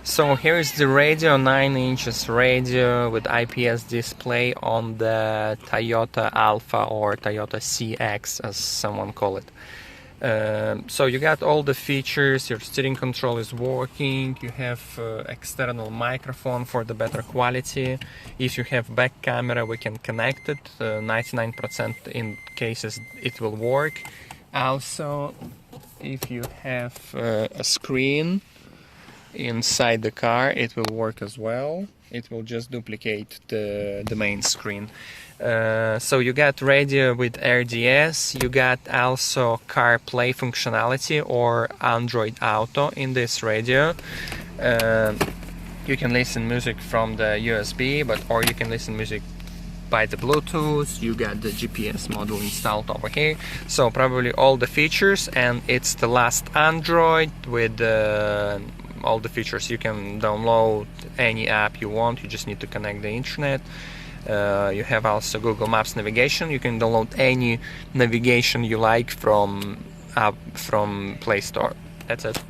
So here's the radio, 9 inches radio with IPS display on the Toyota Alpha or Toyota CX as someone call it. So you got all the features, your steering control is working, you have external microphone for the better quality. If you have back camera we can connect it, 99% in cases it will work. Also if you have a screen inside the car it will work as well. It will just duplicate the main screen. So you got radio with RDS, you got also CarPlay functionality or Android Auto in this radio. You can listen music from the USB, or you can listen music by the Bluetooth. You got the GPS module installed over here, so probably all the features, and it's the last Android with all the features. You can download any app you want, you just need to connect the internet. You have also Google Maps navigation. You can download any navigation you like from Play Store. That's it.